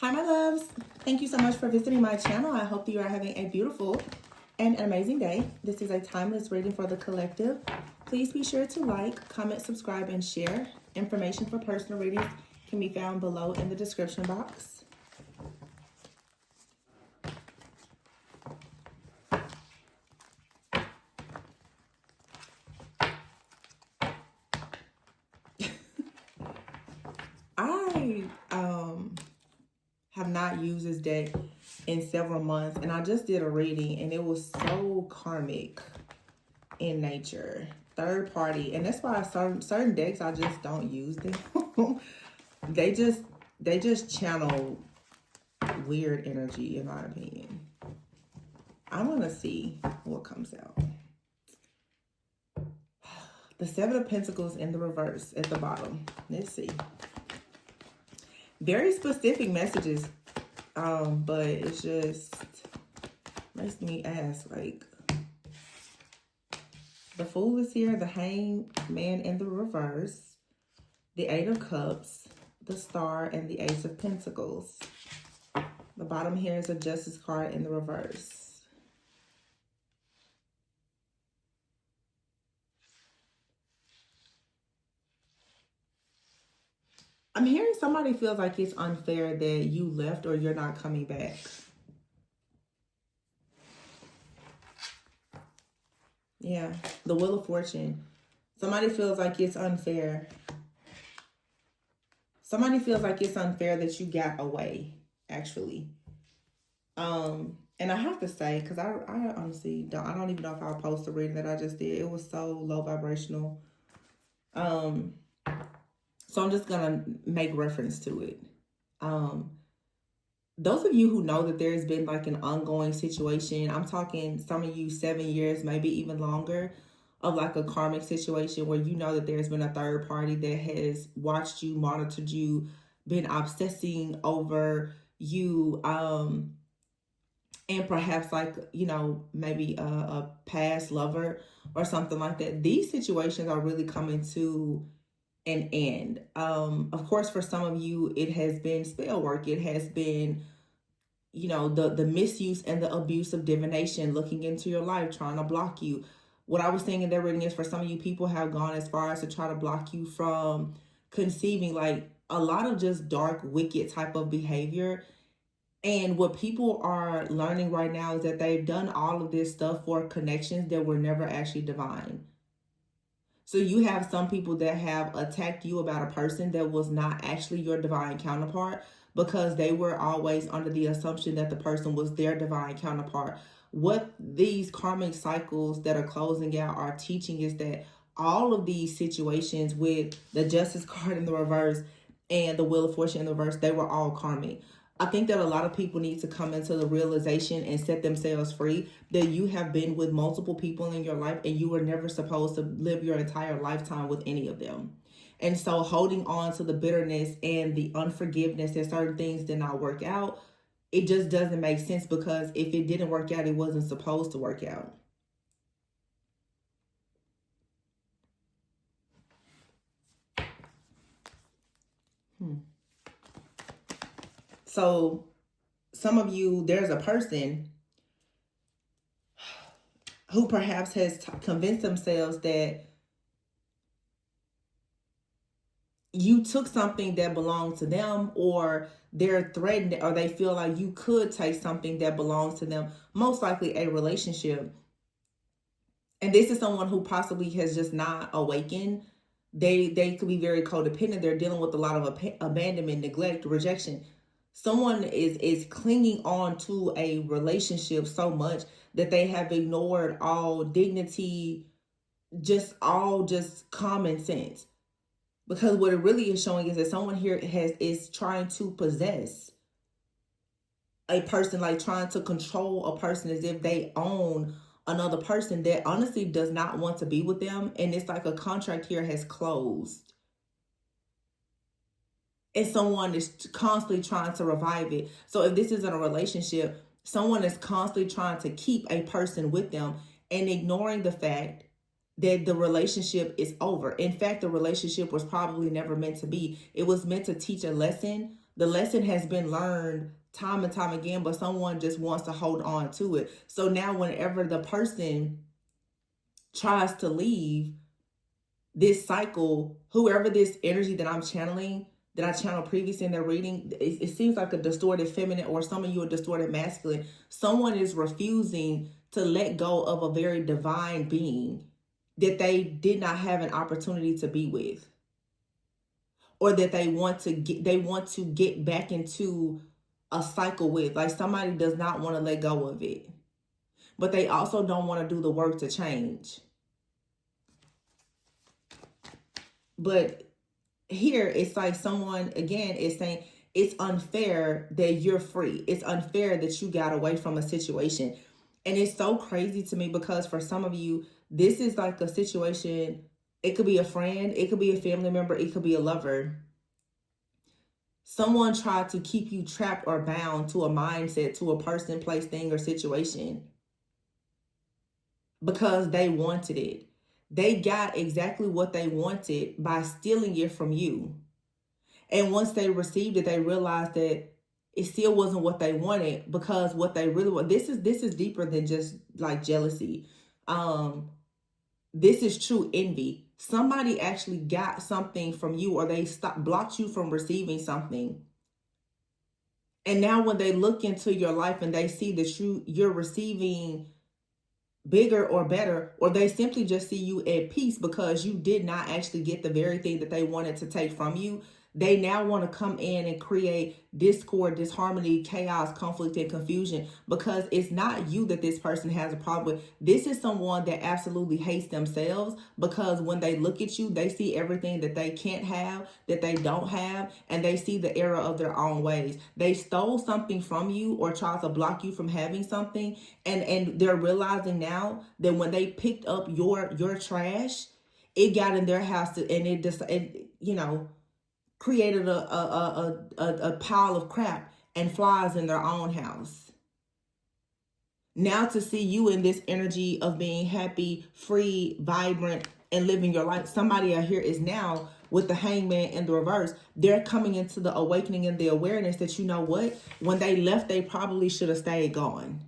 Hi, my loves. Thank you so much for visiting my channel. I hope that you are having a beautiful and an amazing day. This is a timeless reading for the collective. Please be sure to like, comment, subscribe, and share. Information for personal readings can be found below in the description box. I have not used this deck in several months, and I just did a reading, and it was so karmic in nature, third party, and that's why certain decks I just don't use them. they just channel weird energy, in my opinion. I want to see what comes out. The Seven of Pentacles in the reverse at the bottom. Let's see. Very specific messages, but it's just makes me ask, like, the Fool is here, the Hangman in the reverse, the Eight of Cups, the Star, and the Ace of Pentacles. The bottom here is a Justice card in the reverse. I'm hearing somebody feels like it's unfair that you left or you're not coming back. Yeah, the Wheel of Fortune. Somebody feels like it's unfair. Somebody feels like it's unfair that you got away, actually. And I have to say, because I honestly don't even know if I'll post the reading that I just did. It was so low vibrational. So I'm just gonna make reference to it. Those of you who know that there's been like an ongoing situation, I'm talking some of you 7 years, maybe even longer, of like a karmic situation where you know that there's been a third party that has watched you, monitored you, been obsessing over you, and perhaps like, you know, maybe a past lover or something like that. These situations are really coming to an end. Of course, for some of you, it has been spell work. It has been, you know, the misuse and the abuse of divination, looking into your life, trying to block you. What I was saying in that reading is, for some of you, people have gone as far as to try to block you from conceiving, like a lot of just dark, wicked type of behavior. And what people are learning right now is that they've done all of this stuff for connections that were never actually divine. So you have some people that have attacked you about a person that was not actually your divine counterpart, because they were always under the assumption that the person was their divine counterpart. What these karmic cycles that are closing out are teaching is that all of these situations with the Justice card in the reverse and the Wheel of Fortune in the reverse, they were all karmic. I think that a lot of people need to come into the realization and set themselves free that you have been with multiple people in your life and you were never supposed to live your entire lifetime with any of them. And so holding on to the bitterness and the unforgiveness that certain things did not work out, it just doesn't make sense, because if it didn't work out, it wasn't supposed to work out. So some of you, there's a person who perhaps has convinced themselves that you took something that belonged to them, or they're threatened, or they feel like you could take something that belongs to them, most likely a relationship. And this is someone who possibly has just not awakened. They could be very codependent. They're dealing with a lot of abandonment, neglect, rejection. Someone is clinging on to a relationship so much that they have ignored all dignity, just common sense. Because what it really is showing is that someone here is trying to possess a person, like trying to control a person as if they own another person that honestly does not want to be with them. And it's like a contract here has closed. And someone is constantly trying to revive it. So if this isn't a relationship, someone is constantly trying to keep a person with them and ignoring the fact that the relationship is over. In fact, the relationship was probably never meant to be. It was meant to teach a lesson The lesson has been learned time and time again, but someone just wants to hold on to it. So now whenever the person tries to leave this cycle, whoever this energy that I'm channeling, that I channeled previously in their reading, it seems like a distorted feminine, or some of you are distorted masculine. Someone is refusing to let go of a very divine being that they did not have an opportunity to be with, or that they want to get back into a cycle with. Like, somebody does not want to let go of it, but they also don't want to do the work to change. But here it's like someone again is saying it's unfair that you're free. It's unfair that you got away from a situation. And it's so crazy to me, because for some of you, this is like a situation. It could be a friend, it could be a family member, it could be a lover. Someone tried to keep you trapped or bound to a mindset, to a person, place, thing, or situation, because they wanted it. They got exactly what they wanted by stealing it from you. And once they received it, they realized that it still wasn't what they wanted, because what they really want, this is deeper than just like jealousy. This is true envy. Somebody actually got something from you, or they blocked you from receiving something. And now when they look into your life and they see that you're receiving bigger or better, or they simply just see you at peace because you did not actually get the very thing that they wanted to take from you, they now want to come in and create discord, disharmony, chaos, conflict, and confusion, because it's not you that this person has a problem with. This is someone that absolutely hates themselves, because when they look at you, they see everything that they can't have, that they don't have, and they see the error of their own ways. They stole something from you or tried to block you from having something, and they're realizing now that when they picked up your trash, it got in their house, and it just, created a pile of crap and flies in their own house. Now to see you in this energy of being happy, free, vibrant, and living your life, somebody out here is now with the Hangman in the reverse. They're coming into the awakening and the awareness that, you know what, when they left, they probably should have stayed gone.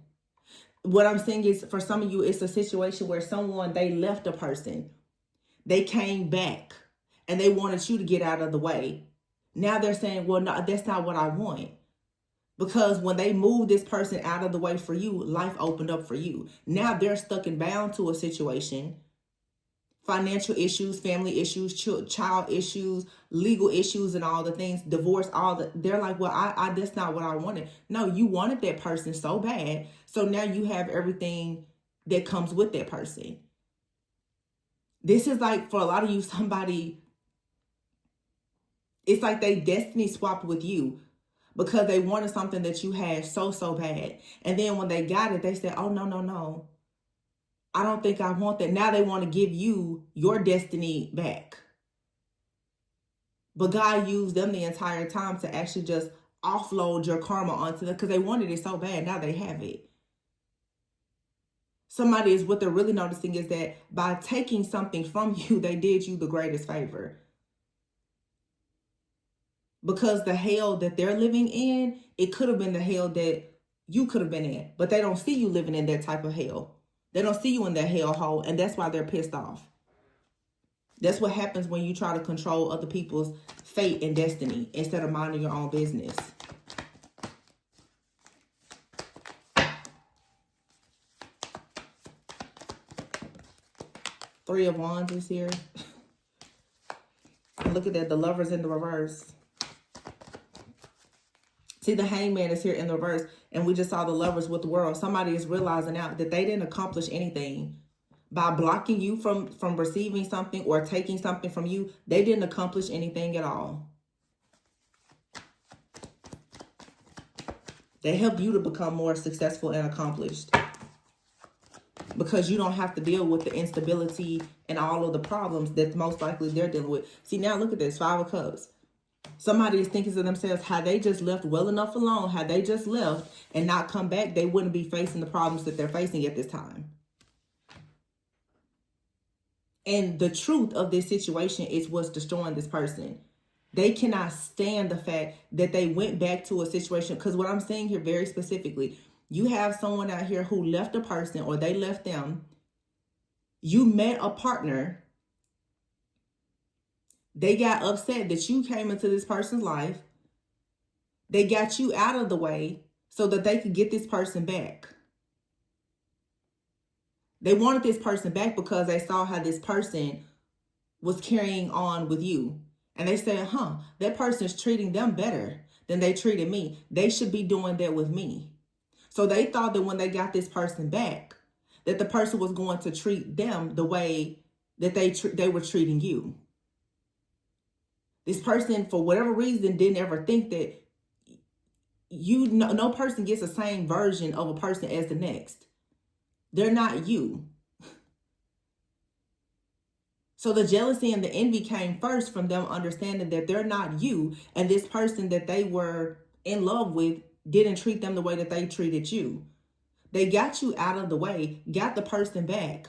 What I'm saying is, for some of you, it's a situation where they left a person, they came back, and they wanted you to get out of the way. Now they're saying, well, no, that's not what I want. Because when they moved this person out of the way for you, life opened up for you. Now they're stuck and bound to a situation. Financial issues, family issues, child issues, legal issues, and all the things, divorce, they're like, well, I that's not what I wanted. No, you wanted that person so bad. So now you have everything that comes with that person. This is like, for a lot of you, it's like they destiny swapped with you, because they wanted something that you had so bad. And then when they got it, they said, oh, no. I don't think I want that. Now they want to give you your destiny back. But God used them the entire time to actually just offload your karma onto them, because they wanted it so bad. Now they have it. What they're really noticing is that by taking something from you, they did you the greatest favor. Because the hell that they're living in, it could have been the hell that you could have been in. But they don't see you living in that type of hell. They don't see you in that hellhole, and that's why they're pissed off. That's what happens when you try to control other people's fate and destiny instead of minding your own business. Three of Wands is here. And look at that, the Lover's in the reverse. See, the Hangman is here in the reverse, and we just saw the Lovers with the World. Somebody is realizing now that they didn't accomplish anything. By blocking you from receiving something or taking something from you, they didn't accomplish anything at all. They help you to become more successful and accomplished, because you don't have to deal with the instability and all of the problems that most likely they're dealing with. See, now look at this, Five of Cups. Somebody is thinking to themselves, had they just left well enough alone, had they just left and not come back, they wouldn't be facing the problems that they're facing at this time. And the truth of this situation is what's destroying this person. They cannot stand the fact that they went back to a situation. Because what I'm saying here very specifically, you have someone out here who left a person or they left them. You met a partner. They got upset that you came into this person's life. They got you out of the way so that they could get this person back. They wanted this person back because they saw how this person was carrying on with you. And they said, that person's treating them better than they treated me. They should be doing that with me. So they thought that when they got this person back, that the person was going to treat them the way that they were treating you. This person, for whatever reason, didn't ever think that no person gets the same version of a person as the next. They're not you. So the jealousy and the envy came first from them understanding that they're not you, and this person that they were in love with didn't treat them the way that they treated you. They got you out of the way, got the person back,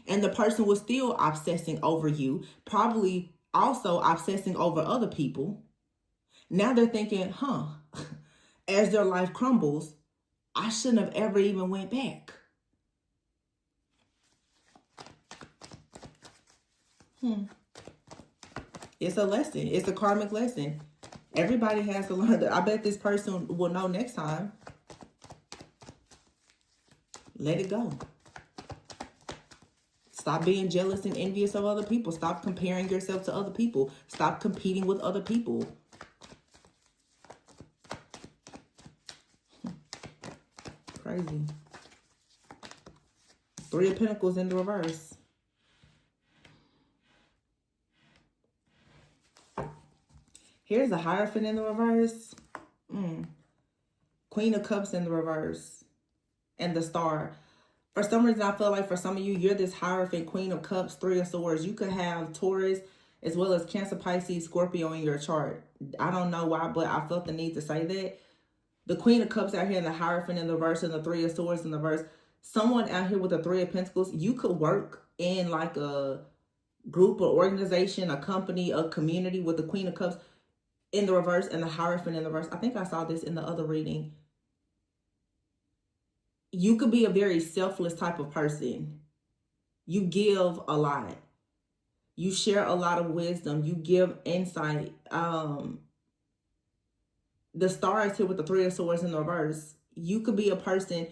and the person was still obsessing over you, probably also obsessing over other people. Now they're thinking, as their life crumbles, I shouldn't have ever even went back. It's a lesson. It's a karmic lesson. Everybody has to learn that. I bet this person will know next time. Let it go. Stop being jealous and envious of other people. Stop comparing yourself to other people. Stop competing with other people. Crazy. Three of Pentacles in the reverse. Here's the Hierophant in the reverse. Queen of Cups in the reverse. And the Star. For some reason, I feel like for some of you, you're this Hierophant, Queen of Cups, Three of Swords. You could have Taurus as well as Cancer, Pisces, Scorpio in your chart. I don't know why, but I felt the need to say that. The Queen of Cups out here and the Hierophant in the reverse and the Three of Swords in the reverse. Someone out here with the Three of Pentacles, you could work in like a group or organization, a company, a community with the Queen of Cups in the reverse and the Hierophant in the reverse. I think I saw this in the other reading. You could be a very selfless type of person. You give a lot. You share a lot of wisdom. You give insight. The Star is here with the Three of Swords in the reverse. You could be a person,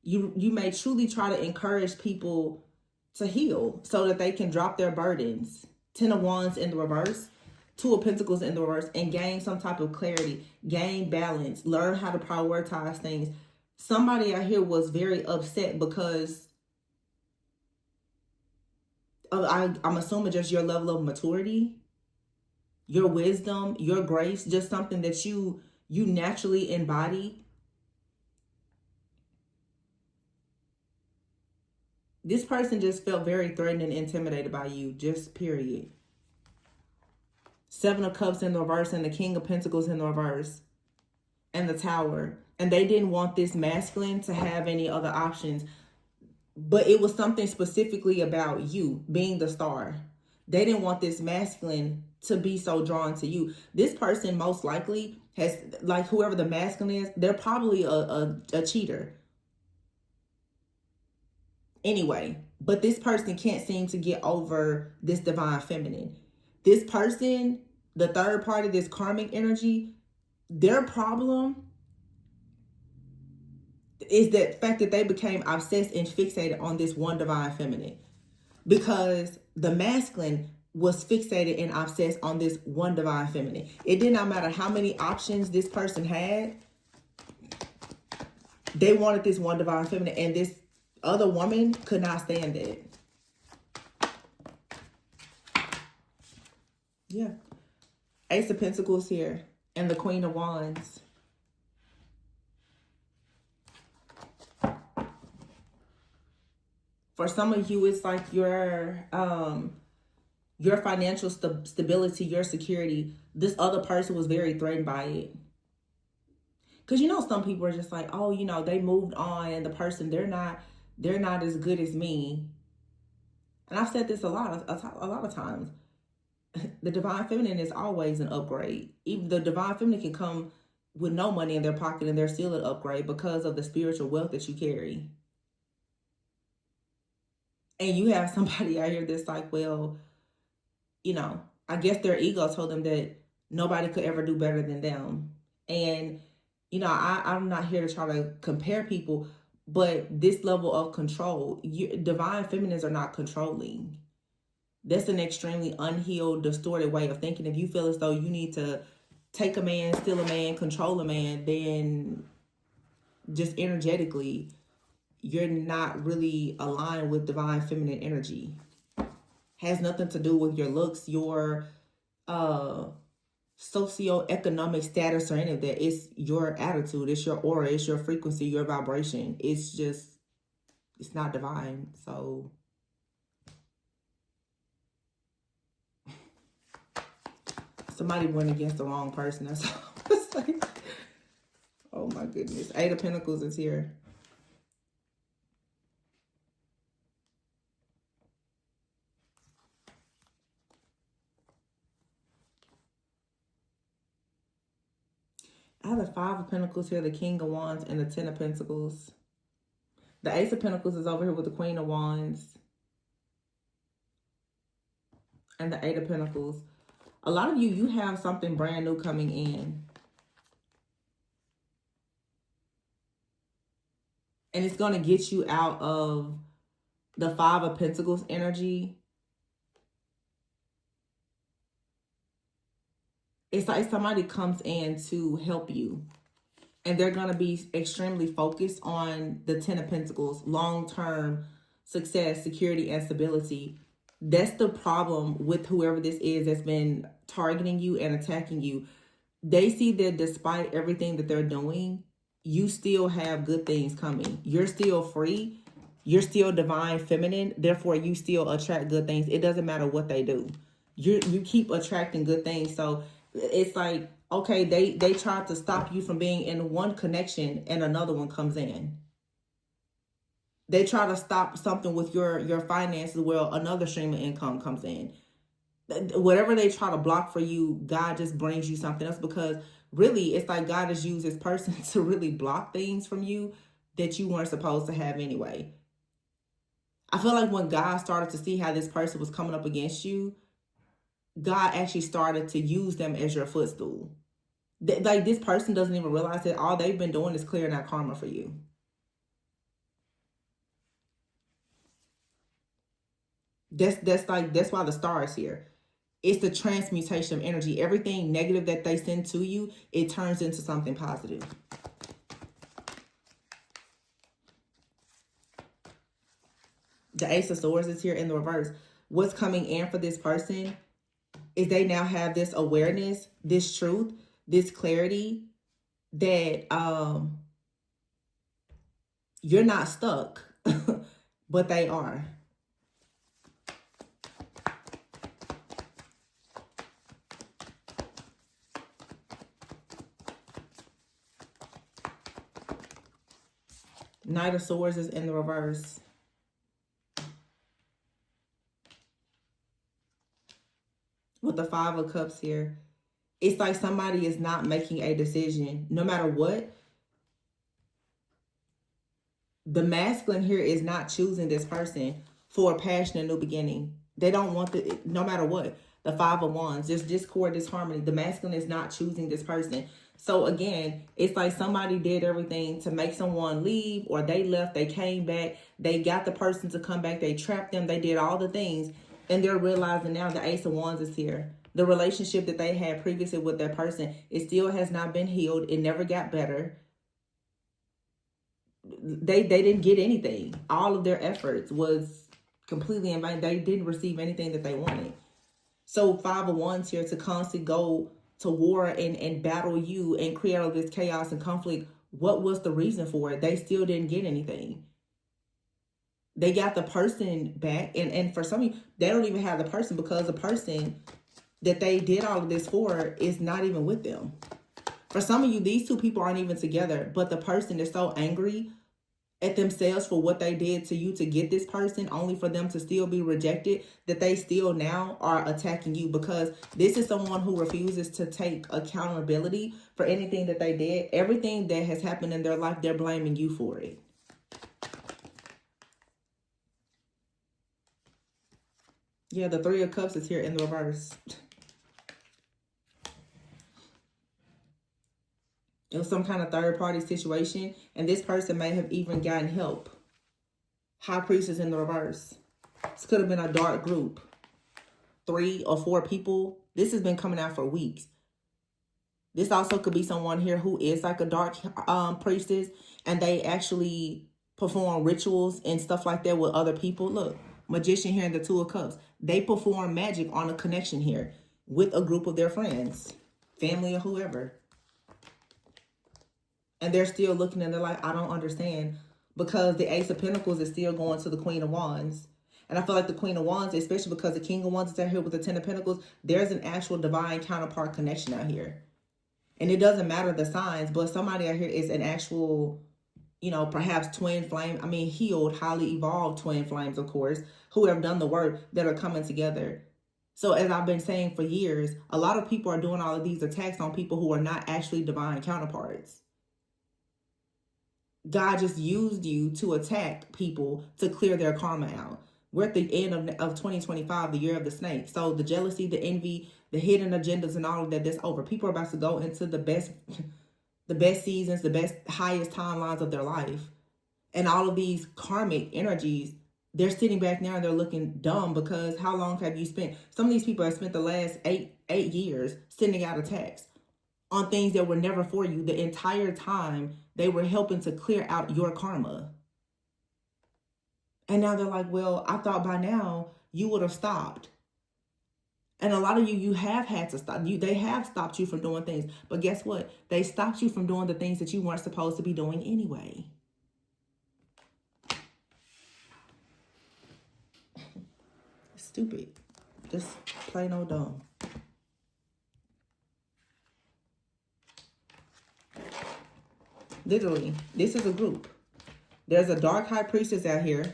you may truly try to encourage people to heal so that they can drop their burdens. Ten of Wands in the reverse. Two of Pentacles in the reverse, and gain some type of clarity, gain balance, learn how to prioritize things. Somebody out here was very upset because of, I'm assuming just your level of maturity, your wisdom, your grace, just something that you naturally embody. This person just felt very threatened and intimidated by you, just period. Seven of Cups in the reverse and the King of Pentacles in the reverse and the Tower. And they didn't want this masculine to have any other options. But it was something specifically about you being the star. They didn't want this masculine to be so drawn to you. This person most likely has, like whoever the masculine is, they're probably a cheater. Anyway, but this person can't seem to get over this divine feminine. This person, the third party, this karmic energy, their problem is the fact that they became obsessed and fixated on this one divine feminine. Because the masculine was fixated and obsessed on this one divine feminine. It did not matter how many options this person had. They wanted this one divine feminine, and this other woman could not stand it. Yeah. Ace of Pentacles here and the Queen of Wands. For some of you, it's like your financial stability, your security. This other person was very threatened by it. Because, you know, some people are just like, oh, you know, they moved on and the person, they're not as good as me. And I've said this a lot of times. The divine feminine is always an upgrade. Even the divine feminine can come with no money in their pocket and they're still an upgrade because of the spiritual wealth that you carry. And you have somebody out here that's like, well, you know, I guess their ego told them that nobody could ever do better than them. And, you know, I'm not here to try to compare people, but this level of control, divine feminines are not controlling. That's an extremely unhealed, distorted way of thinking. If you feel as though you need to take a man, steal a man, control a man, then just energetically, you're not really aligned with divine feminine energy. Has nothing to do with your looks, your socioeconomic status, or any of that. It's your attitude, it's your aura, it's your frequency, your vibration. It's just, it's not divine. So somebody went against the wrong person. That's all. It's like, oh my goodness. 8 of Pentacles is here. I have the 5 of Pentacles here, the King of Wands, and the 10 of Pentacles. The Ace of Pentacles is over here with the Queen of Wands and the 8 of Pentacles. A lot of you have something brand new coming in. And it's going to get you out of the 5 of Pentacles energy. It's like somebody comes in to help you. And they're going to be extremely focused on the 10 of Pentacles, long-term success, security, and stability. That's the problem with whoever this is that's been targeting you and attacking you. They see that despite everything that they're doing, you still have good things coming. You're still free. You're still divine feminine. Therefore, you still attract good things. It doesn't matter what they do. You keep attracting good things. So it's like, okay, they try to stop you from being in one connection and another one comes in. They try to stop something with your finances where another stream of income comes in. Whatever they try to block for you, God just brings you something else, because really it's like God has used this person to really block things from you that you weren't supposed to have anyway. I feel like when God started to see how this person was coming up against you, God actually started to use them as your footstool. Like, this person doesn't even realize that all they've been doing is clearing out karma for you. That's why the star is here. It's the transmutation of energy. Everything negative that they send to you, it turns into something positive. The Ace of Swords is here in the reverse. What's coming in for this person is they now have this awareness, this truth, this clarity that you're not stuck, but they are. Knight of Swords is in the reverse. With the 5 of Cups here. It's like somebody is not making a decision. No matter what, the masculine here is not choosing this person for a passionate new beginning. They don't want no matter what. The 5 of Wands, there's discord, disharmony. The masculine is not choosing this person. So again, it's like somebody did everything to make someone leave, or they left, they came back, they got the person to come back, they trapped them, they did all the things, and they're realizing now the Ace of Wands is here. The relationship that they had previously with that person, it still has not been healed. It never got better. They didn't get anything. All of their efforts was completely in vain. They didn't receive anything that they wanted. So 5 of Wands here to constantly go to war and battle you and create all this chaos and conflict. What was the reason for it? They still didn't get anything. They got the person back. And for some of you, they don't even have the person, because the person that they did all of this for is not even with them. For some of you, these two people aren't even together, but the person is so angry at themselves for what they did to you to get this person, only for them to still be rejected, that they still now are attacking you, because this is someone who refuses to take accountability for anything that they did. Everything that has happened in their life, they're blaming you for it. Yeah, the Three of Cups is here in the reverse. It was some kind of third-party situation, and this person may have even gotten help. High Priestess in the reverse. This could have been a dark group. 3 or 4 people. This has been coming out for weeks. This also could be someone here who is like a dark priestess, and they actually perform rituals and stuff like that with other people. Look, Magician here in the Two of Cups. They perform magic on a connection here with a group of their friends, family, or whoever. And they're still looking and they're like, I don't understand. Because the Ace of Pentacles is still going to the Queen of Wands. And I feel like the Queen of Wands, especially because the King of Wands is out here with the Ten of Pentacles, there's an actual divine counterpart connection out here. And it doesn't matter the signs, but somebody out here is an actual, you know, perhaps twin flame. I mean, healed, highly evolved twin flames, of course, who have done the work, that are coming together. So as I've been saying for years, a lot of people are doing all of these attacks on people who are not actually divine counterparts. God just used you to attack people to clear their karma out. We're at the end of 2025, the year of the snake. So the jealousy, the envy, the hidden agendas and all of that, that's over. People are about to go into the best seasons, the best, highest timelines of their life. And all of these karmic energies, they're sitting back now and they're looking dumb, because how long have you spent? Some of these people have spent the last eight years sending out attacks on things that were never for you. The entire time they were helping to clear out your karma. And now they're like, well, I thought by now you would have stopped. And a lot of you have had to stop. They have stopped you from doing things. But guess what? They stopped you from doing the things that you weren't supposed to be doing anyway. Stupid. Just plain old dumb. Literally, this is a group. There's a dark high priestess out here.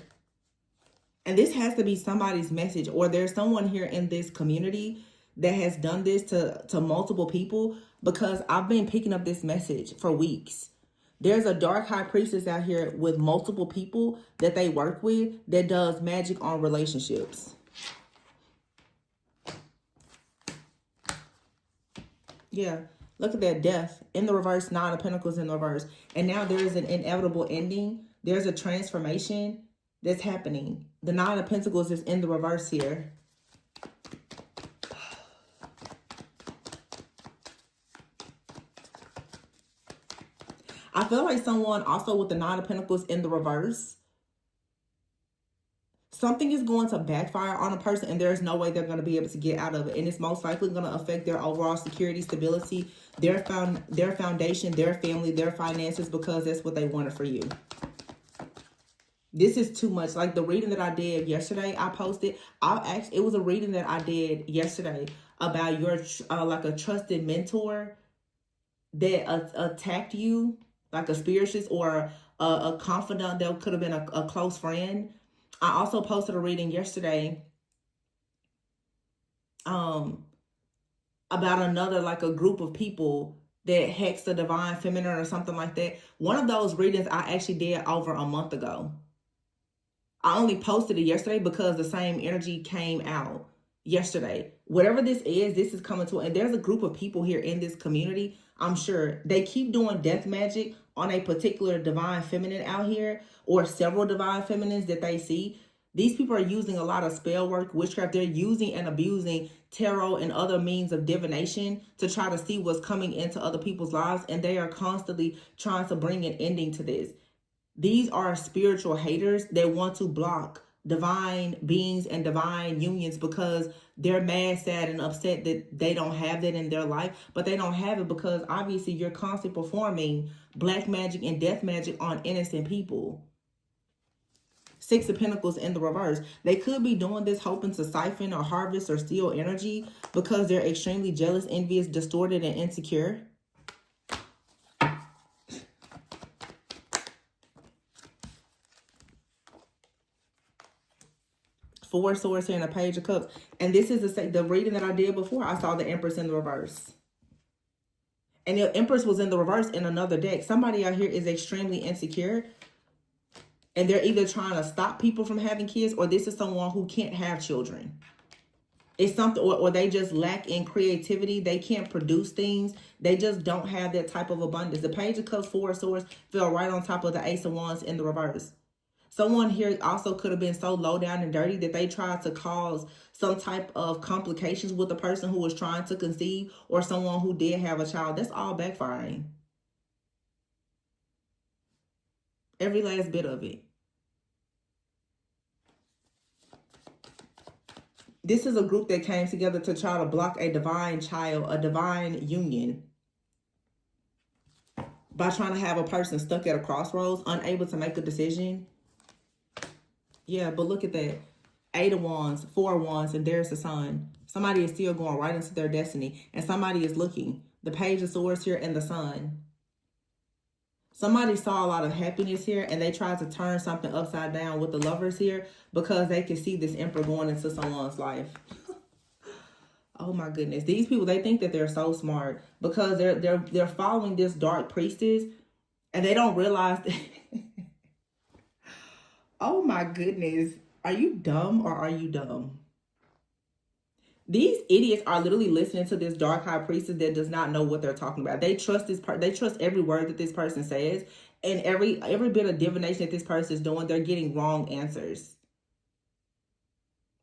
And this has to be somebody's message, or there's someone here in this community that has done this to multiple people, because I've been picking up this message for weeks. There's a dark high priestess out here with multiple people that they work with that does magic on relationships. Yeah, look at that, Death in the reverse, 9 of Pentacles in the reverse. And now there is an inevitable ending. There's a transformation that's happening. The 9 of Pentacles is in the reverse here. I feel like someone also with the 9 of Pentacles in the reverse, something is going to backfire on a person and there's no way they're going to be able to get out of it. And it's most likely going to affect their overall security, stability, their foundation, their family, their finances, because that's what they wanted for you. This is too much. Like the reading that I did yesterday, I posted. It was a reading that I did yesterday about your like a trusted mentor that attacked you, like a spiritualist or a confidant that could have been a close friend. I also posted a reading yesterday about another, like a group of people that hex the divine feminine or something like that. One of those readings I actually did over a month ago. I only posted it yesterday because the same energy came out yesterday. Whatever this is coming to, and there's a group of people here in this community, I'm sure they keep doing death magic on a particular divine feminine out here, or several divine feminines that they see. These people are using a lot of spell work, witchcraft. They're using and abusing tarot and other means of divination to try to see what's coming into other people's lives. And they are constantly trying to bring an ending to this. These are spiritual haters that want to block divine beings and divine unions because they're mad, sad, and upset that they don't have that in their life. But they don't have it because obviously you're constantly performing black magic and death magic on innocent people. 6 of Pentacles in the reverse. They could be doing this hoping to siphon or harvest or steal energy because they're extremely jealous, envious, distorted, and insecure. 4 of Swords here and a Page of Cups. And this is the reading that I did before. I saw the Empress in the reverse. And the Empress was in the reverse in another deck. Somebody out here is extremely insecure. And they're either trying to stop people from having kids, or this is someone who can't have children. It's something, or they just lack in creativity. They can't produce things. They just don't have that type of abundance. The Page of Cups, 4 of Swords fell right on top of the Ace of Wands in the reverse. Someone here also could have been so low down and dirty that they tried to cause some type of complications with the person who was trying to conceive, or someone who did have a child. That's all backfiring. Every last bit of it. This is a group that came together to try to block a divine child, a divine union, by trying to have a person stuck at a crossroads, unable to make a decision. Yeah, but look at that. 8 of Wands, 4 of Wands, and there's the Sun. Somebody is still going right into their destiny, and somebody is looking. The Page of Swords here and the Sun. Somebody saw a lot of happiness here, and they tried to turn something upside down with the Lovers here because they can see this Emperor going into someone's life. Oh my goodness. These people, they think that they're so smart because they're following this dark priestess, and they don't realize that oh my goodness. Are you dumb or are you dumb? These idiots are literally listening to this dark high priestess that does not know what they're talking about. They trust they trust every word that this person says, and every bit of divination that this person is doing, they're getting wrong answers.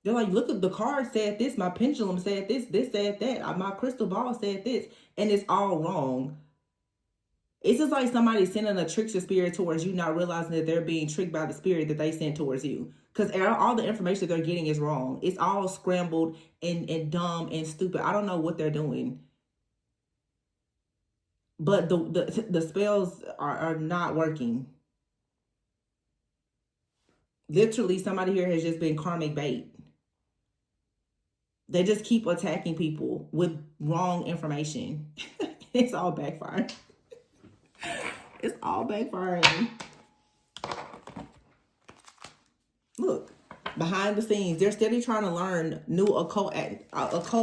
They're like, look, at the card said this, my pendulum said this said that, my crystal ball said this, and it's all wrong. It's just like somebody sending a trickster spirit towards you, not realizing that they're being tricked by the spirit that they sent towards you. Because all the information they're getting is wrong. It's all scrambled and dumb and stupid. I don't know what they're doing. But the spells are not working. Literally, somebody here has just been karmic bait. They just keep attacking people with wrong information. It's all backfiring. It's all backfiring. Look, behind the scenes, they're steady trying to learn new occult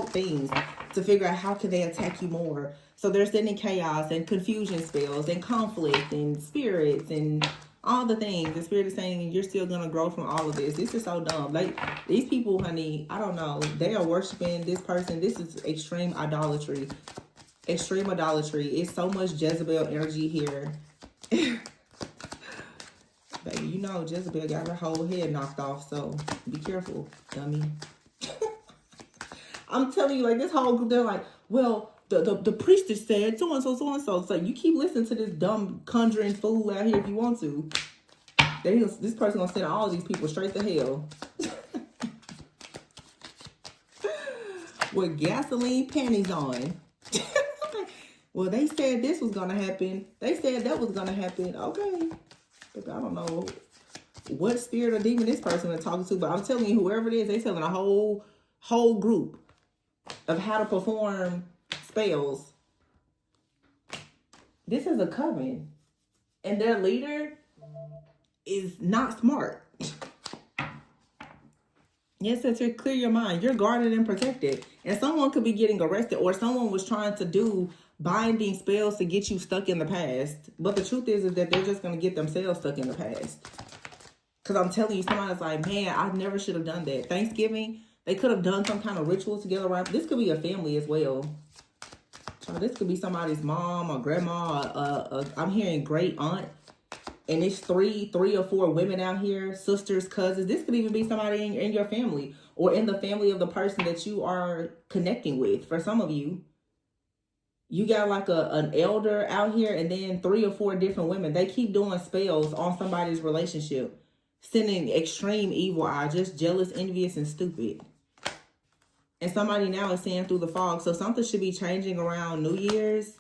things to figure out how can they attack you more. So they're sending chaos and confusion spells and conflict and spirits and all the things. The spirit is saying you're still going to grow from all of this. This is so dumb. Like, these people, honey, I don't know. They are worshiping this person. This is extreme idolatry. Extreme idolatry. It's so much Jezebel energy here. Baby, you know Jezebel got her whole head knocked off, so be careful, dummy. I'm telling you, like, this whole group, they're like, well, the priestess said so-and-so, so-and-so. So you keep listening to this dumb conjuring fool out here if you want to. This person gonna send all of these people straight to hell. With gasoline panties on. Well, they said this was gonna happen. They said that was gonna happen. Okay. But I don't know what spirit or demon this person is talking to, but I'm telling you, whoever it is, they're telling a whole group of how to perform spells. This is a coven, and their leader is not smart. Yes, it says clear your mind. You're guarded and protected, and someone could be getting arrested, or someone was trying to do binding spells to get you stuck in the past. But the truth is that they're just going to get themselves stuck in the past. Because I'm telling you, somebody's like, man, I never should have done that. Thanksgiving, they could have done some kind of ritual together, right? This could be a family as well. This could be somebody's mom or grandma. I'm hearing great aunt. And it's three or four women out here, sisters, cousins. This could even be somebody in your family or in the family of the person that you are connecting with. For some of you, you got like an elder out here, and then 3 or 4 different women. They keep doing spells on somebody's relationship, sending extreme evil eye, just jealous, envious, and stupid. And somebody now is seeing through the fog. So something should be changing around New Year's.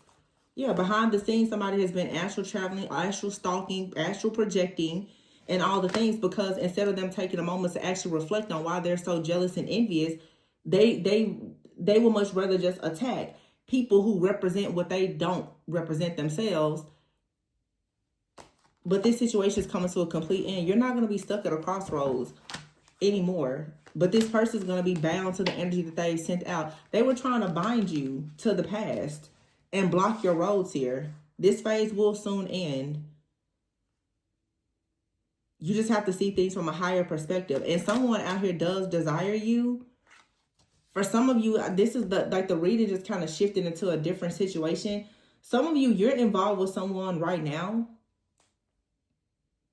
Yeah, behind the scenes, somebody has been astral traveling, astral stalking, astral projecting, and all the things, because instead of them taking a moment to actually reflect on why they're so jealous and envious, they would much rather just attack people who represent what they don't represent themselves. But this situation is coming to a complete end. You're not going to be stuck at a crossroads. anymore. But this person's going to be bound to the energy that they sent out. They were trying to bind you to the past and block your roads here. This phase will soon end. You just have to see things from a higher perspective. And someone out here does desire you. For some of you, this is the reading just kind of shifted into a different situation. Some of you, you're involved with someone right now.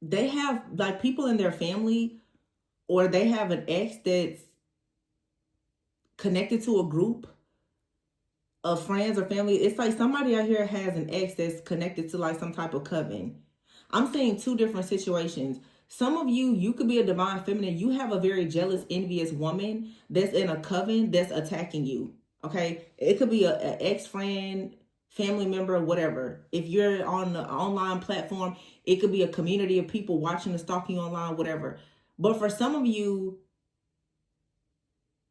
They have like people in their family, or they have an ex that's connected to a group of friends or family. It's like somebody out here has an ex that's connected to like some type of coven. I'm seeing two different situations. Some of you, you could be a divine feminine. You have a very jealous, envious woman that's in a coven that's attacking you. Okay. It could be an ex-friend, family member, whatever. If you're on the online platform, it could be a community of people watching and stalking you online, whatever. But for some of you,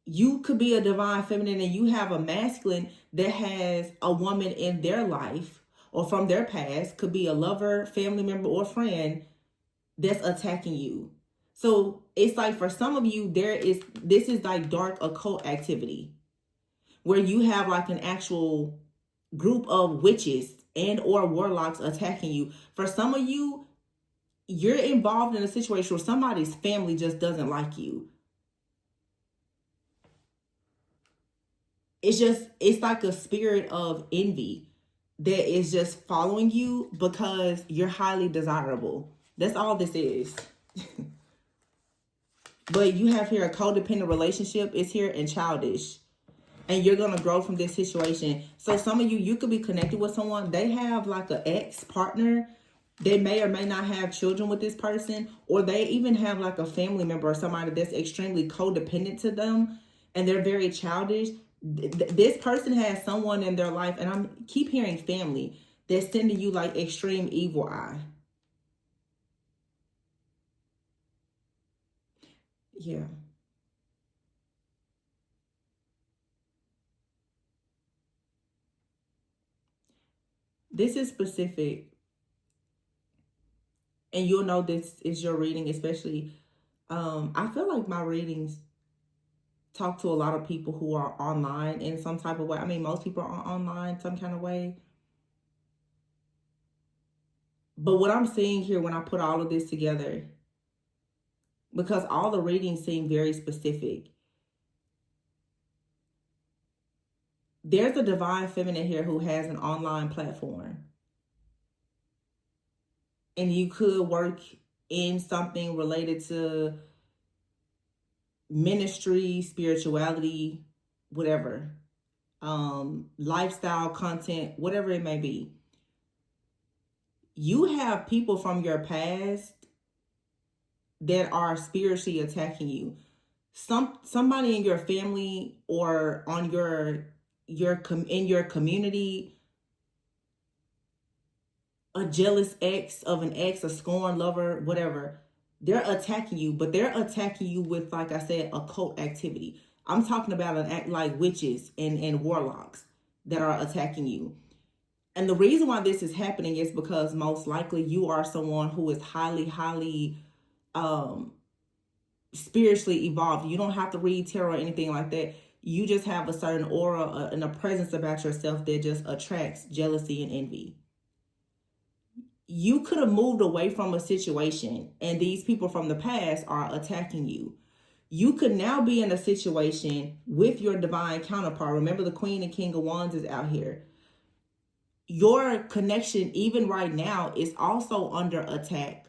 you could be a divine feminine and you have a masculine that has a woman in their life or from their past, could be a lover, family member, or friend that's attacking you. So it's like for some of you, this is like dark occult activity where you have like an actual group of witches and or warlocks attacking you. For some of you, you're involved in a situation where somebody's family just doesn't like you. It's like a spirit of envy that is just following you because you're highly desirable. That's all this is. But you have here a codependent relationship is here and childish. And you're going to grow from this situation. So some of you, you could be connected with someone. They have like an ex-partner. They may or may not have children with this person. Or they even have like a family member or somebody that's extremely codependent to them. And they're very childish. This person has someone in their life. And I keep hearing family that's sending you like extreme evil eye. Yeah. This is specific. And you'll know this is your reading, especially. I feel like my readings talk to a lot of people who are online in some type of way. I mean, most people are online some kind of way. But what I'm seeing here when I put all of this together, because all the readings seem very specific, there's a divine feminine here who has an online platform. And you could work in something related to ministry, spirituality, whatever, lifestyle content, whatever it may be. You have people from your past that are spiritually attacking you. Somebody in your family or on in your community, a jealous ex of an ex, a scorned lover, whatever. They're attacking you, but they're attacking you with, like I said, occult activity. I'm talking about an act like witches and warlocks that are attacking you. And the reason why this is happening is because most likely you are someone who is highly, highly spiritually evolved. You don't have to read tarot or anything like that. You just have a certain aura and a presence about yourself that just attracts jealousy and envy. You could have moved away from a situation and these people from the past are attacking you. You could now be in a situation with your divine counterpart. Remember, the Queen and King of Wands is out here. Your connection, even right now, is also under attack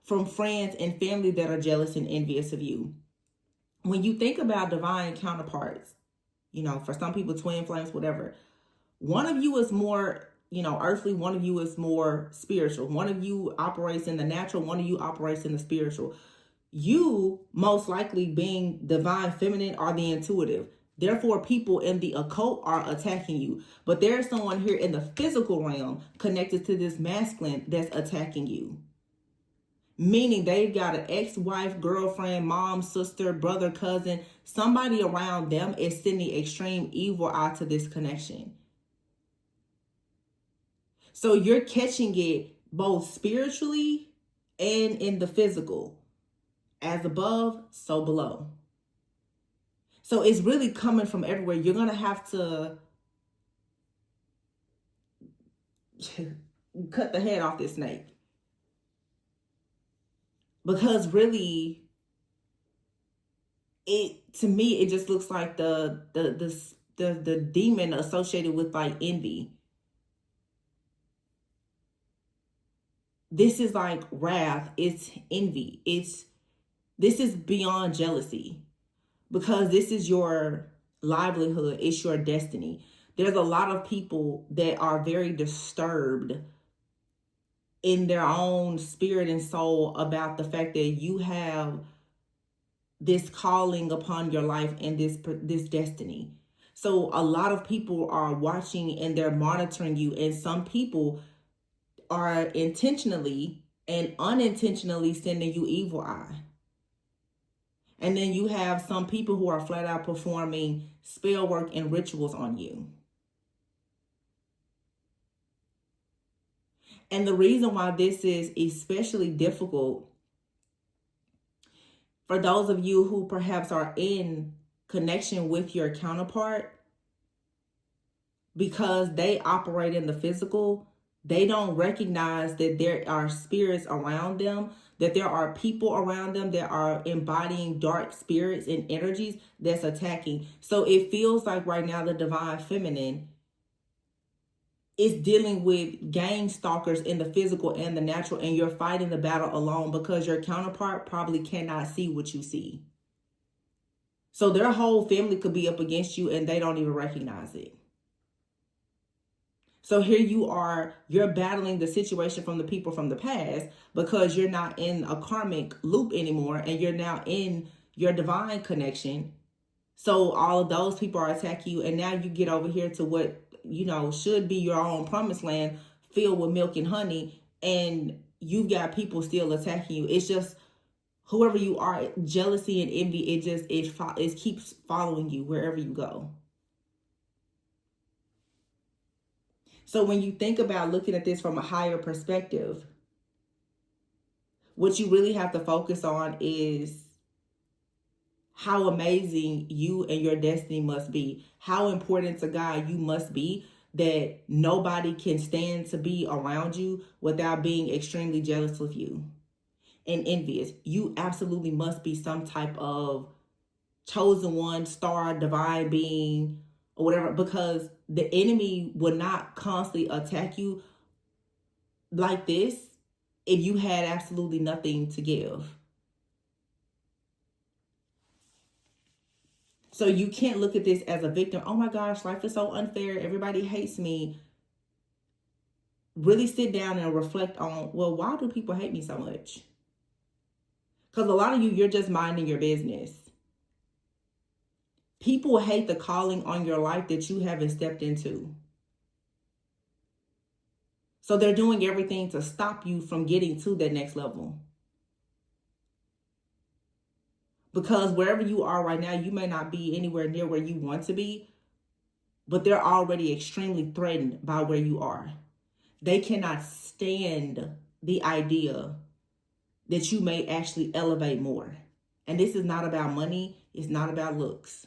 from friends and family that are jealous and envious of you. When you think about divine counterparts, for some people, twin flames, whatever, one of you is more earthly, one of you is more spiritual. One of you operates in the natural, one of you operates in the spiritual. You, most likely being divine feminine, are the intuitive. Therefore, people in the occult are attacking you. But there's someone here in the physical realm connected to this masculine that's attacking you. Meaning they've got an ex-wife, girlfriend, mom, sister, brother, cousin. Somebody around them is sending extreme evil eye to this connection. So you're catching it both spiritually and in the physical. As above, so below. So it's really coming from everywhere. You're going to have to cut the head off this snake. Because really, to me, it just looks like the demon associated with like envy. This is like wrath. It's envy. This is beyond jealousy, because this is your livelihood. It's your destiny. There's a lot of people that are very disturbed in their own spirit and soul about the fact that you have this calling upon your life and this destiny. So a lot of people are watching and they're monitoring you, and some people are intentionally and unintentionally sending you evil eye. And then you have some people who are flat out performing spell work and rituals on you. And the reason why this is especially difficult for those of you who perhaps are in connection with your counterpart, because they operate in the physical, they don't recognize that there are spirits around them, that there are people around them that are embodying dark spirits and energies that's attacking. So it feels like right now the divine feminine is dealing with gang stalkers in the physical and the natural, and you're fighting the battle alone because your counterpart probably cannot see what you see. So their whole family could be up against you and they don't even recognize it. So here you are, you're battling the situation from the people from the past because you're not in a karmic loop anymore and you're now in your divine connection. So all of those people are attacking you, and now you get over here to what, should be your own promised land filled with milk and honey, and you've got people still attacking you. It's just whoever you are, jealousy and envy, it keeps following you wherever you go. So when you think about looking at this from a higher perspective, what you really have to focus on is how amazing you and your destiny must be. How important to God you must be that nobody can stand to be around you without being extremely jealous of you and envious. You absolutely must be some type of chosen one, star, divine being, or whatever, because the enemy would not constantly attack you like this if you had absolutely nothing to give. So you can't look at this as a victim. Oh my gosh, life is so unfair. Everybody hates me. Really sit down and reflect on, well, why do people hate me so much? Because a lot of you, you're just minding your business. People hate the calling on your life that you haven't stepped into. So they're doing everything to stop you from getting to that next level. Because wherever you are right now, you may not be anywhere near where you want to be, but they're already extremely threatened by where you are. They cannot stand the idea that you may actually elevate more. And this is not about money. It's not about looks.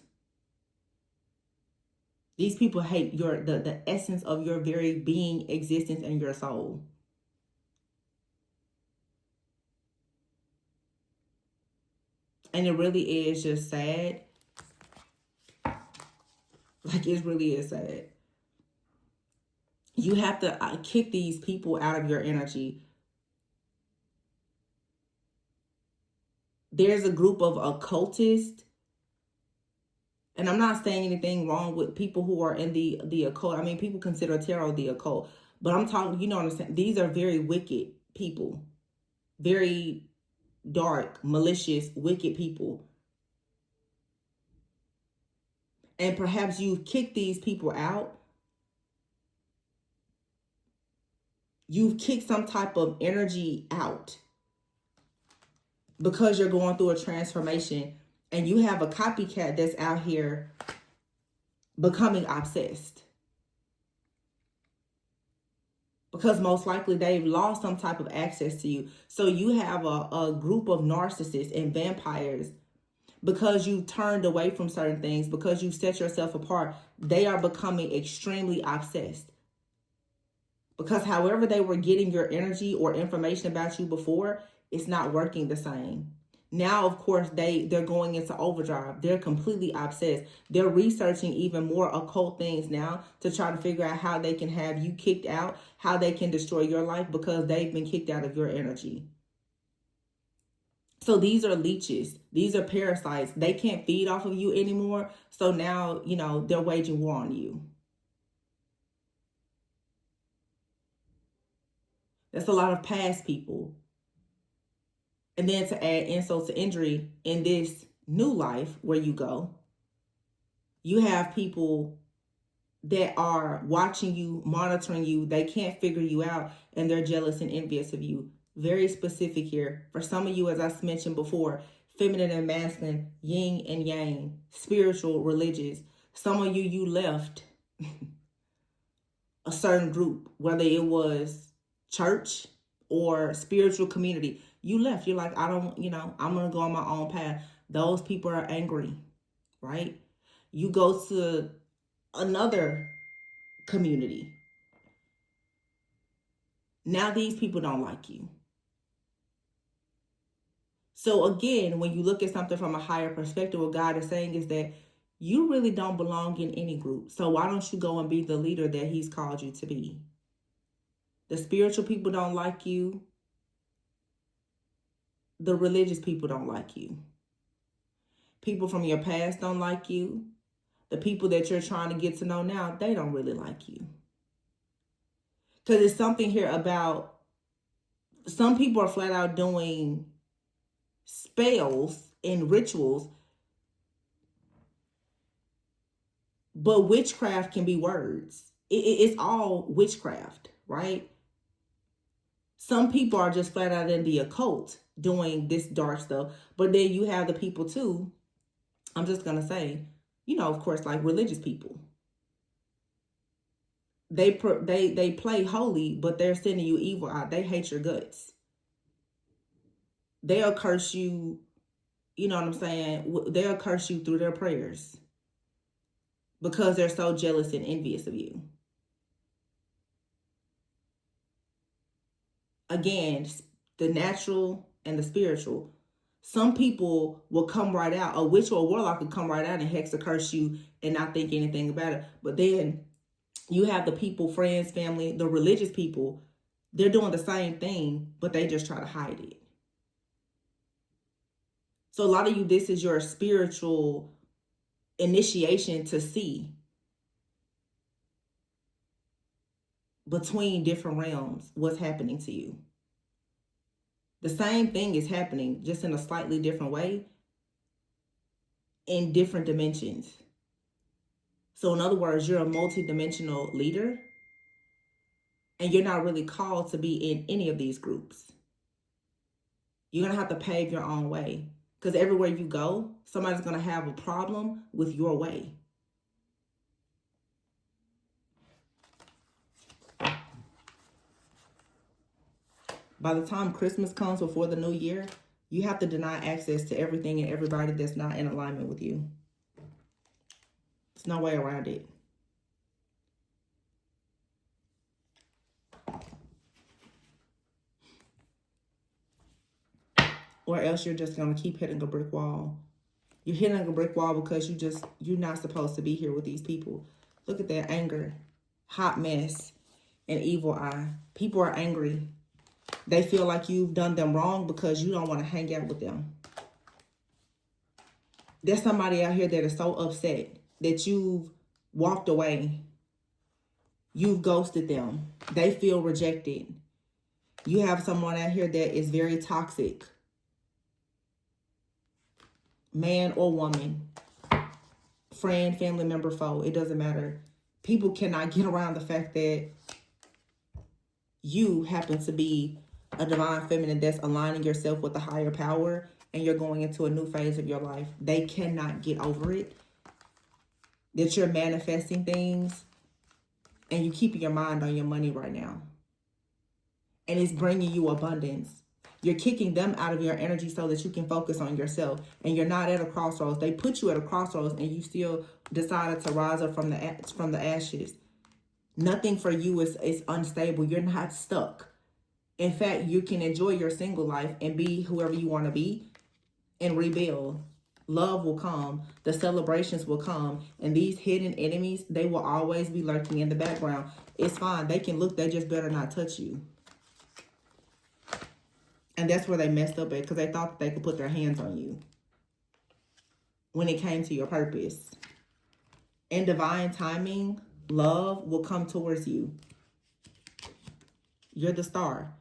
These people hate the essence of your very being, existence, and your soul. And it really is just sad. Like, it really is sad. You have to kick these people out of your energy. There's a group of occultists, and I'm not saying anything wrong with people who are in the occult. I mean, people consider tarot the occult, but I'm talking, you know what I'm saying? These are very wicked people, very dark, malicious, wicked people. And perhaps you've kicked these people out. You've kicked some type of energy out because you're going through a transformation, and you have a copycat that's out here becoming obsessed. because most likely they've lost some type of access to you. So you have a group of narcissists and vampires, because you turned away from certain things, because you set yourself apart. They are becoming extremely obsessed. Because however they were getting your energy or information about you before, it's not working the same. Now, of course, they're going into overdrive. They're completely obsessed. They're researching even more occult things now to try to figure out how they can have you kicked out, how they can destroy your life, because they've been kicked out of your energy. So these are leeches. These are parasites. They can't feed off of you anymore. So now, they're waging war on you. That's a lot of past people. And then to add insult to injury, in this new life where you go, you have people that are watching you, monitoring you. They can't figure you out, and they're jealous and envious of you. Very specific here. For some of you, as I mentioned before, feminine and masculine, yin and yang, spiritual, religious. Some of you left a certain group, whether it was church or spiritual community. You left. You're like, I don't, I'm going to go on my own path. Those people are angry, right? You go to another community. Now these people don't like you. So again, when you look at something from a higher perspective, what God is saying is that you really don't belong in any group. So why don't you go and be the leader that he's called you to be? The spiritual people don't like you. The religious people don't like you. People from your past don't like you. The people that you're trying to get to know now, they don't really like you. Because it's something here about, some people are flat out doing spells and rituals, but witchcraft can be words. It's all witchcraft, right? Some people are just flat out in the occult doing this dark stuff, but then you have the people too, I'm just going to say, of course, like religious people. They play holy, but they're sending you evil out. They hate your guts. They'll curse you, you know what I'm saying? They'll curse you through their prayers because they're so jealous and envious of you. Again, the natural and the spiritual. Some people will come right out. A witch or a warlock will come right out and hex or curse you and not think anything about it. But then you have the people, friends, family, the religious people. They're doing the same thing, but they just try to hide it. So a lot of you, this is your spiritual initiation to see between different realms what's happening to you. The same thing is happening, just in a slightly different way, in different dimensions. So in other words, you're a multi-dimensional leader, and you're not really called to be in any of these groups. You're going to have to pave your own way, because everywhere you go, somebody's going to have a problem with your way. By the time Christmas comes before the new year, you have to deny access to everything and everybody that's not in alignment with you. There's no way around it. Or else you're just going to keep hitting a brick wall. You're hitting a brick wall because you're not supposed to be here with these people. Look at that anger, hot mess, and evil eye. People are angry. They feel like you've done them wrong because you don't want to hang out with them. There's somebody out here that is so upset that you've walked away. You've ghosted them. They feel rejected. You have someone out here that is very toxic. Man or woman. Friend, family member, foe. It doesn't matter. People cannot get around the fact that you happen to be a divine feminine that's aligning yourself with a higher power, and you're going into a new phase of your life. They cannot get over it. That you're manifesting things and you keeping your mind on your money right now. and it's bringing you abundance. You're kicking them out of your energy so that you can focus on yourself, and you're not at a crossroads. They put you at a crossroads, and you still decided to rise up from the ashes. Nothing for you is unstable. You're not stuck. In fact, you can enjoy your single life and be whoever you want to be and rebuild. Love will come. The celebrations will come. And these hidden enemies, they will always be lurking in the background. It's fine. They can look. They just better not touch you. And that's where they messed up at, because they thought that they could put their hands on you when it came to your purpose. In divine timing, love will come towards you. You're the star.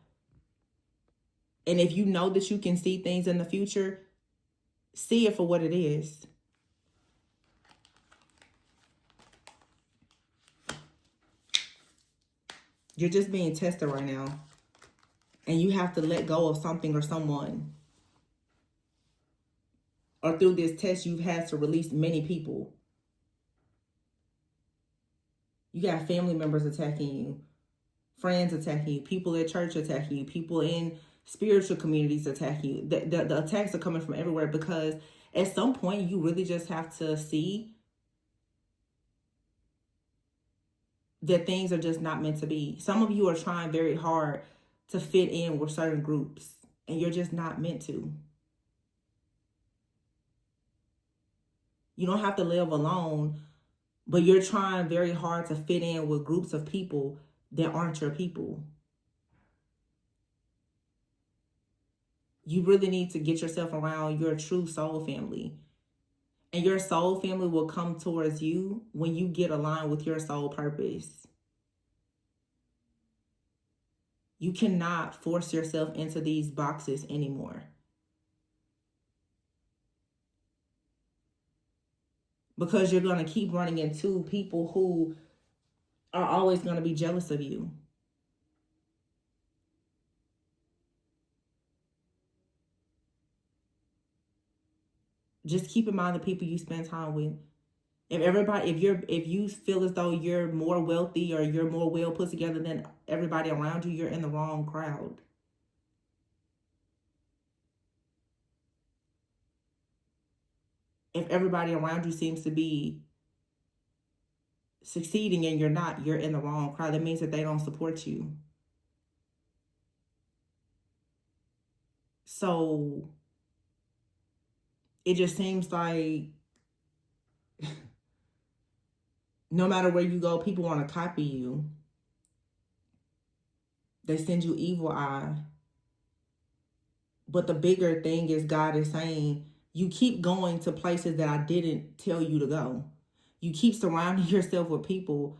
And if you know that you can see things in the future, see it for what it is. You're just being tested right now. And you have to let go of something or someone. Or through this test, you've had to release many people. You got family members attacking you, friends attacking you, people at church attacking you, people in spiritual communities attacking you. The attacks are coming from everywhere, because at some point you really just have to see that things are just not meant to be. Some of you are trying very hard to fit in with certain groups, and you're just not meant to. You don't have to live alone, but you're trying very hard to fit in with groups of people that aren't your people. You really need to get yourself around your true soul family. And your soul family will come towards you when you get aligned with your soul purpose. You cannot force yourself into these boxes anymore. Because you're going to keep running into people who are always going to be jealous of you. Just keep in mind the people you spend time with. If you feel as though you're more wealthy or you're more well put together than everybody around you, you're in the wrong crowd. If everybody around you seems to be succeeding and you're not, you're in the wrong crowd. That means that they don't support you. So it just seems like no matter where you go, people want to copy you. They send you evil eye. But the bigger thing is, God is saying, you keep going to places that I didn't tell you to go. You keep surrounding yourself with people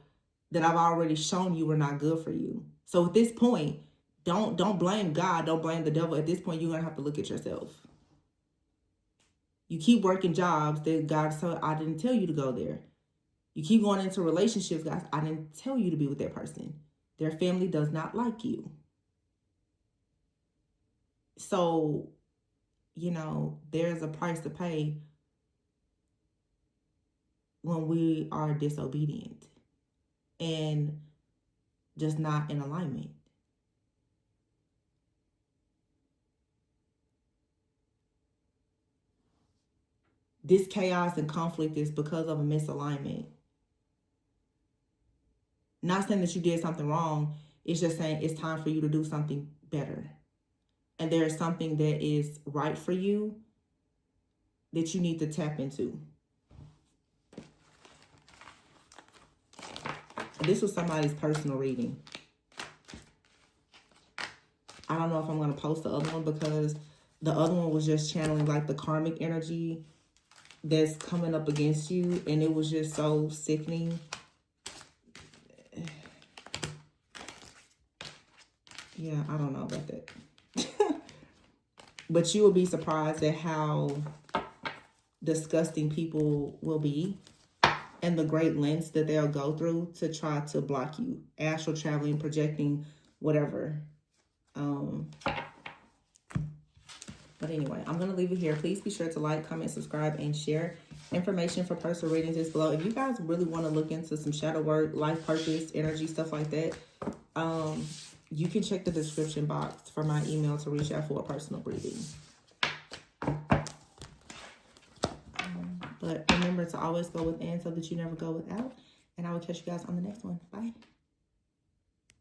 that I've already shown you were not good for you. So at this point, don't blame God. Don't blame the devil. At this point, you're going to have to look at yourself. You keep working jobs that God said, I didn't tell you to go there. You keep going into relationships, guys. I didn't tell you to be with that person. Their family does not like you. So, there's a price to pay when we are disobedient and just not in alignment. This chaos and conflict is because of a misalignment. Not saying that you did something wrong. It's just saying it's time for you to do something better. And there is something that is right for you that you need to tap into. This was somebody's personal reading. I don't know if I'm going to post the other one, because the other one was just channeling like the karmic energy that's coming up against you. And it was just so sickening. Yeah, I don't know about that. But you will be surprised at how disgusting people will be and the great lengths that they'll go through to try to block you. Astral traveling, projecting, whatever. But anyway, I'm going to leave it here. Please be sure to like, comment, subscribe, and share. Information for personal readings is below. If you guys really want to look into some shadow work, life purpose, energy, stuff like that, you can check the description box for my email to reach out for a personal reading. But remember to always go within so that you never go without. And I will catch you guys on the next one. Bye.